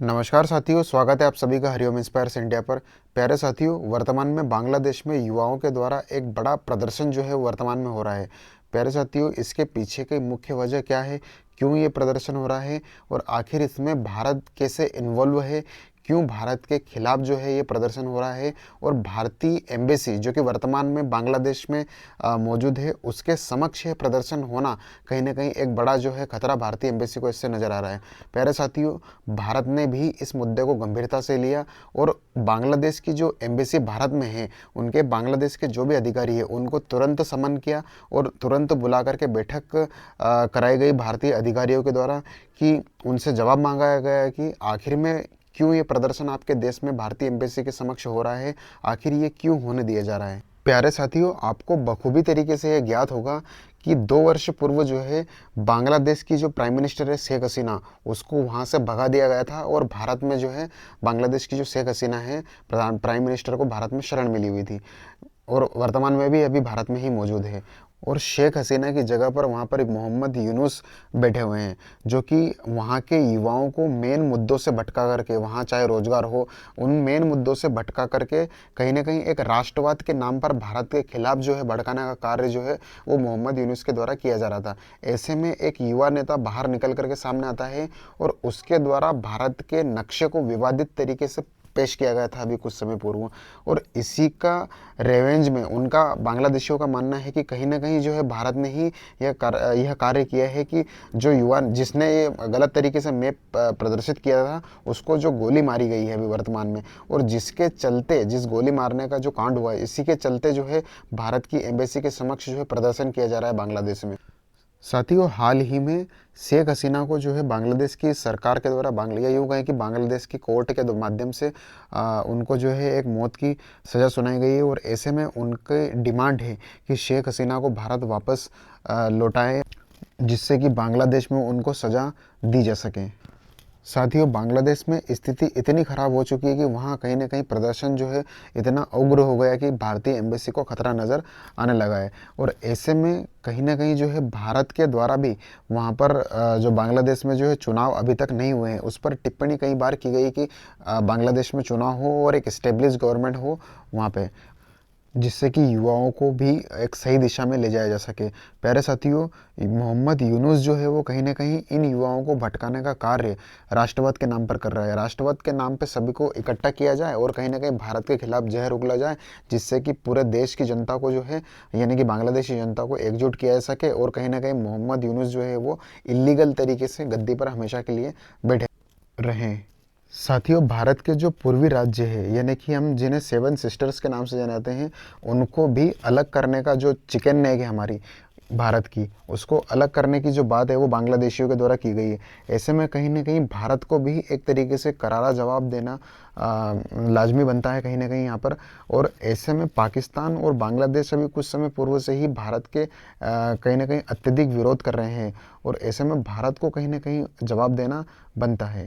नमस्कार साथियों, स्वागत है आप सभी का हरिओम इंस्पायर्स इंडिया पर। प्यारे साथियों, वर्तमान में बांग्लादेश में युवाओं के द्वारा एक बड़ा प्रदर्शन जो है वो वर्तमान में हो रहा है। प्यारे साथियों, इसके पीछे की मुख्य वजह क्या है, क्यों ये प्रदर्शन हो रहा है और आखिर इसमें भारत कैसे इन्वॉल्व है, क्यों भारत के खिलाफ जो है ये प्रदर्शन हो रहा है और भारतीय एम्बेसी जो कि वर्तमान में बांग्लादेश में मौजूद है उसके समक्ष ये प्रदर्शन होना कहीं ना कहीं एक बड़ा जो है खतरा भारतीय एम्बेसी को इससे नज़र आ रहा है। प्यारे साथियों, भारत ने भी इस मुद्दे को गंभीरता से लिया और बांग्लादेश की जो एम्बेसी भारत में है उनके बांग्लादेश के जो भी अधिकारी है उनको तुरंत समन किया और तुरंत बुला करके बैठक कराई गई भारतीय अधिकारियों के द्वारा कि उनसे जवाब मांगा गया कि आखिर में क्यों ये प्रदर्शन आपके देश में भारतीय एम्बेसी के समक्ष हो रहा है, आखिर ये क्यों होने दिया जा रहा है। प्यारे साथियों, आपको बखूबी तरीके से ये ज्ञात होगा कि 2 वर्ष पूर्व जो है बांग्लादेश की जो प्राइम मिनिस्टर है शेख हसीना, उसको वहाँ से भगा दिया गया था और भारत में जो है बांग्लादेश की जो शेख हसीना है प्रधान प्राइम मिनिस्टर को भारत में शरण मिली हुई थी और वर्तमान में भी अभी भारत में ही मौजूद है। और शेख हसीना की जगह पर वहाँ पर मोहम्मद यूनुस बैठे हुए हैं जो कि वहाँ के युवाओं को मेन मुद्दों से भटका करके, वहाँ चाहे रोजगार हो, उन मेन मुद्दों से भटका करके कहीं ना कहीं एक राष्ट्रवाद के नाम पर भारत के खिलाफ जो है भड़काने का कार्य जो है वो मोहम्मद यूनुस के द्वारा किया जा रहा था। ऐसे में एक युवा नेता बाहर निकल करके सामने आता है और उसके द्वारा भारत के नक्शे को विवादित तरीके से पेश किया गया था अभी कुछ समय पूर्व। और इसी का रेवेंज में उनका बांग्लादेशियों का मानना है कि कहीं ना कहीं जो है भारत ने ही यह कार्य किया है कि जो युवा जिसने ये गलत तरीके से मैप प्रदर्शित किया था उसको जो गोली मारी गई है अभी वर्तमान में, और जिसके चलते जिस गोली मारने का जो कांड हुआ है इसी के चलते जो है भारत की एम्बेसी के समक्ष जो है प्रदर्शन किया जा रहा है बांग्लादेश में। साथियों, हाल ही में शेख हसीना को जो है बांग्लादेश की सरकार के द्वारा या यूँ कहें कि बांग्लादेश की कोर्ट के माध्यम से उनको जो है एक मौत की सज़ा सुनाई गई है और ऐसे में उनकी डिमांड है कि शेख हसीना को भारत वापस लौटाए जिससे कि बांग्लादेश में उनको सज़ा दी जा सके। साथियों, बांग्लादेश में स्थिति इतनी ख़राब हो चुकी है कि वहाँ कहीं ना कहीं प्रदर्शन जो है इतना उग्र हो गया कि भारतीय एम्बेसी को खतरा नज़र आने लगा है। और ऐसे में कहीं ना कहीं जो है भारत के द्वारा भी वहाँ पर जो बांग्लादेश में जो है चुनाव अभी तक नहीं हुए हैं उस पर टिप्पणी कई बार की गई कि बांग्लादेश में चुनाव हो और एक स्टेब्लिश गवर्नमेंट हो वहाँ पे, जिससे कि युवाओं को भी एक सही दिशा में ले जाया जा सके। प्यारे साथियों, मोहम्मद यूनुस जो है वो कहीं ना कहीं इन युवाओं को भटकाने का कार्य राष्ट्रवाद के नाम पर कर रहा है। राष्ट्रवाद के नाम पे सभी को इकट्ठा किया जाए और कहीं ना कहीं भारत के खिलाफ जहर उगला जाए जिससे कि पूरे देश की जनता को जो है यानी कि बांग्लादेशी जनता को एकजुट किया जा सके और कहीं ना कहीं मोहम्मद यूनुस जो है वो इलीगल तरीके से गद्दी पर हमेशा के लिए बैठे रहें। साथियों, भारत के जो पूर्वी राज्य है यानी कि हम जिन्हें 7 सिस्टर्स के नाम से जानाते हैं उनको भी अलग करने का जो चिकन नेक है हमारी भारत की, उसको अलग करने की जो बात है वो बांग्लादेशियों के द्वारा की गई है। ऐसे में कहीं ना कहीं भारत को भी एक तरीके से करारा जवाब देना लाजमी बनता है कहीं ना कहीं यहाँ पर। और ऐसे में पाकिस्तान और बांग्लादेश अभी कुछ समय पूर्व से ही भारत के कहीं ना कहीं अत्यधिक विरोध कर रहे हैं और ऐसे में भारत को कहीं ना कहीं जवाब देना बनता है।